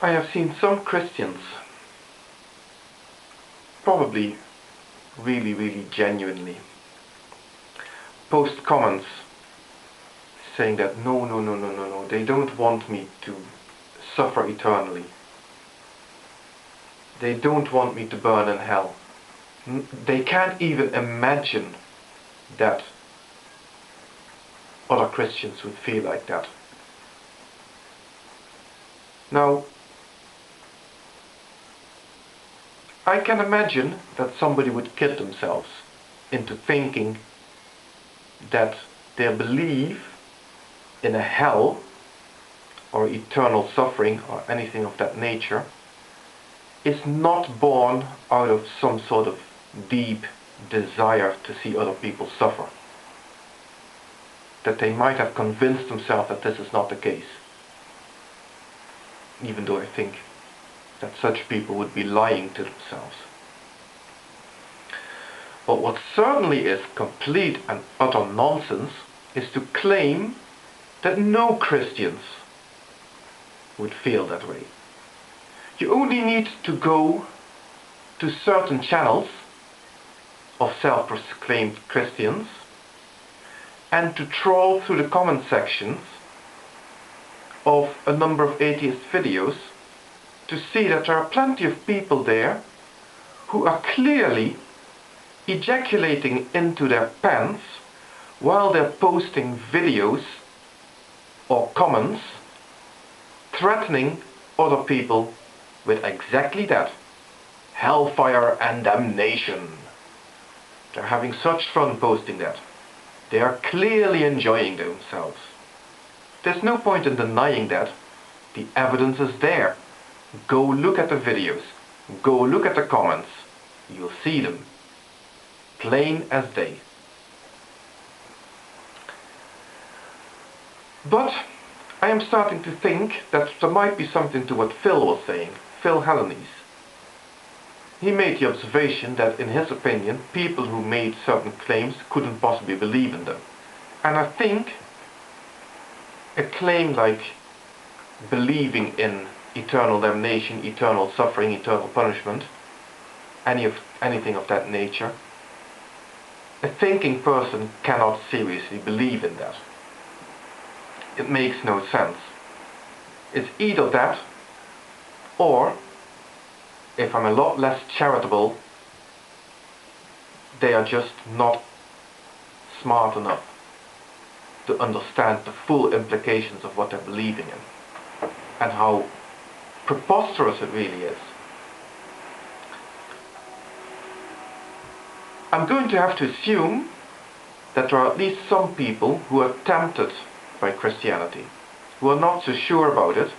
I have seen some Christians, probably really genuinely, post comments saying that no, they don't want me to suffer eternally. They don't want me to burn in hell. They can't even imagine that other Christians would feel like that. Now, I can imagine that somebody would kid themselves into thinking that their belief in a hell or eternal suffering or anything of that nature is not born out of some sort of deep desire to see other people suffer. That they might have convinced themselves that this is not the case. Even though I think that such people would be lying to themselves. But what certainly is complete and utter nonsense is to claim that no Christians would feel that way. You only need to go to certain channels of self-proclaimed Christians and to trawl through the comment sections of a number of atheist videos to see that there are plenty of people there who are clearly ejaculating into their pants while they're posting videos or comments threatening other people with exactly that. Hellfire and damnation. They're having such fun posting that. They are clearly enjoying themselves. There's no point in denying that. The evidence is there. Go look at the videos. Go look at the comments. You'll see them. Plain as day. But I am starting to think that there might be something to what Phil was saying, Phil Hellenes. He made the observation that in his opinion, people who made certain claims couldn't possibly believe in them. And I think a claim like believing in eternal damnation, eternal suffering, eternal punishment, anything of that nature, a thinking person cannot seriously believe in that. It makes no sense. It's either that, or, if I'm a lot less charitable, they are just not smart enough to understand the full implications of what they're believing in, and how preposterous it really is. I'm going to have to assume that there are at least some people who are tempted by Christianity, who are not so sure about it,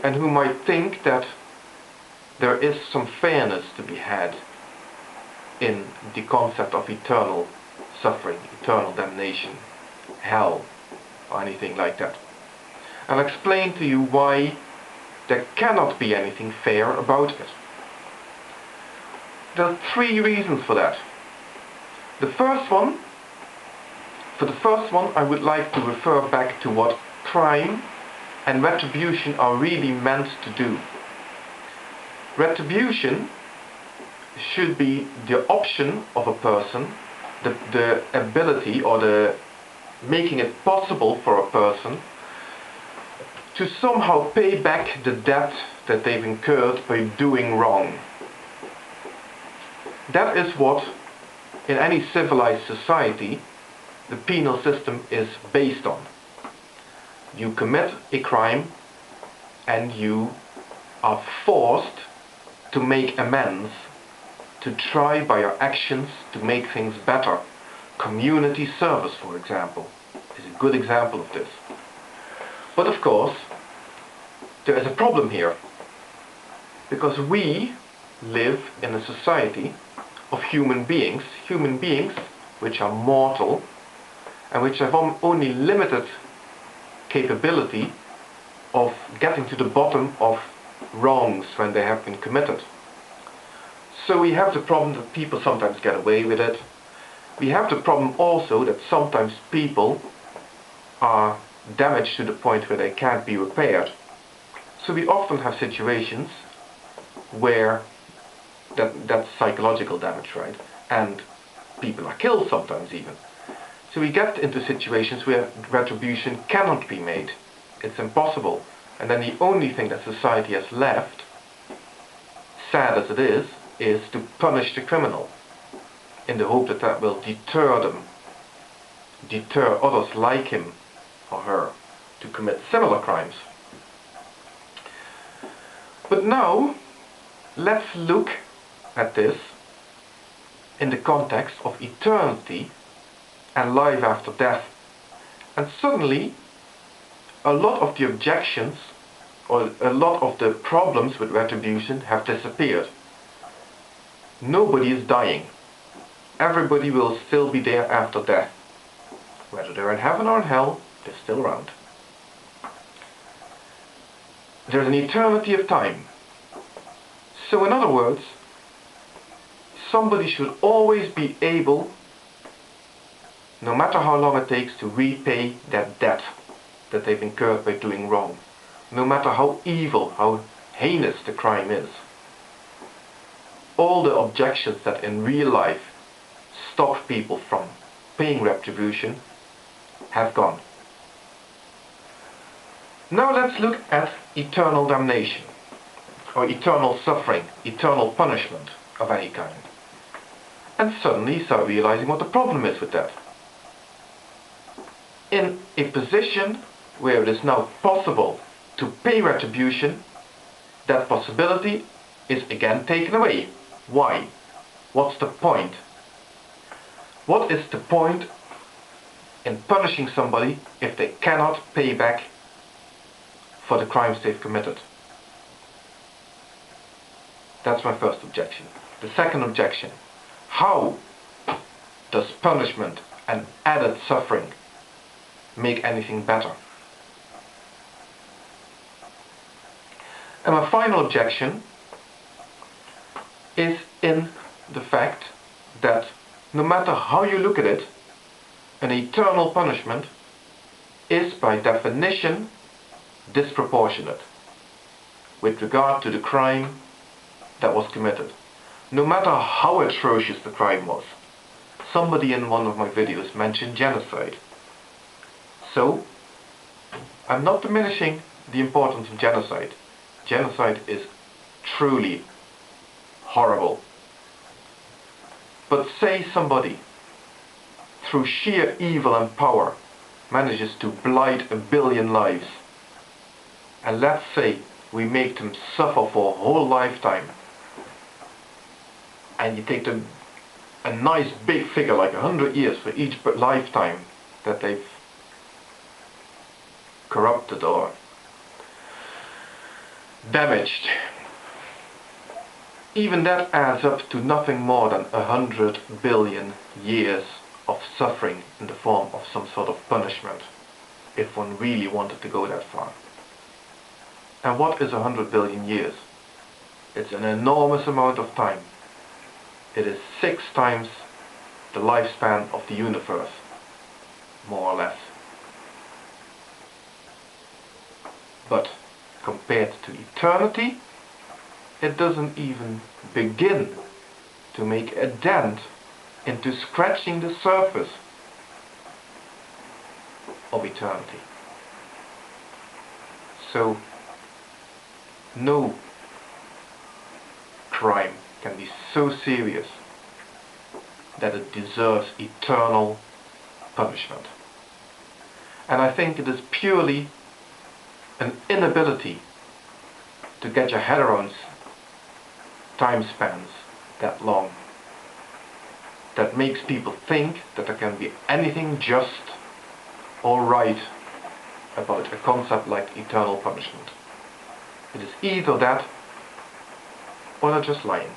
and who might think that there is some fairness to be had in the concept of eternal suffering, eternal damnation, hell, or anything like that. I'll explain to you why there cannot be anything fair about it. There are three reasons for that. For the first one, I would like to refer back to what crime and retribution are really meant to do. Retribution should be the option of a person, the ability or the making it possible for a person to somehow pay back the debt that they've incurred by doing wrong. That is what, in any civilized society, the penal system is based on. You commit a crime and you are forced to make amends, to try by your actions to make things better. Community service, for example, is a good example of this. But of course, there is a problem here, because we live in a society of human beings which are mortal and which have only limited capability of getting to the bottom of wrongs when they have been committed. So we have the problem that people sometimes get away with it. We have the problem also that sometimes people are damaged to the point where they can't be repaired. So we often have situations where that's psychological damage, right? And people are killed sometimes even. So we get into situations where retribution cannot be made. It's impossible. And then the only thing that society has left, sad as it is to punish the criminal, in the hope that that will deter them, deter others like him or her to commit similar crimes. But now, let's look at this in the context of eternity and life after death. And suddenly, a lot of the objections or a lot of the problems with retribution have disappeared. Nobody is dying. Everybody will still be there after death. Whether they're in heaven or in hell, they're still around. There's an eternity of time. So in other words, somebody should always be able, no matter how long it takes, to repay that debt that they've incurred by doing wrong. No matter how evil, how heinous the crime is. All the objections that in real life stop people from paying retribution have gone. Now let's look at eternal damnation, or eternal suffering, eternal punishment of any kind. And suddenly start realizing what the problem is with that. In a position where it is now possible to pay retribution, that possibility is again taken away. Why? What's the point? What is the point in punishing somebody if they cannot pay back for the crimes they've committed? That's my first objection. The second objection: how does punishment and added suffering make anything better? And my final objection is in the fact that no matter how you look at it, an eternal punishment is by definition disproportionate with regard to the crime that was committed. No matter how atrocious the crime was. Somebody in one of my videos mentioned genocide. So, I'm not diminishing the importance of genocide. Genocide is truly horrible. But say somebody, through sheer evil and power, manages to blight 1 billion lives. And let's say we make them suffer for a whole lifetime. And you take them a nice big figure, like 100 years for each lifetime that they've corrupted or damaged. Even that adds up to nothing more than 100 billion years of suffering in the form of some sort of punishment, if one really wanted to go that far. And what is 100 billion years? It's an enormous amount of time. It is 6 times the lifespan of the universe, more or less. But compared to eternity, it doesn't even begin to make a dent into scratching the surface of eternity. So, no crime can be so serious that it deserves eternal punishment. And I think it is purely an inability to get your head around time spans that long that makes people think that there can be anything just or right about a concept like eternal punishment. It is either that or they're just lying.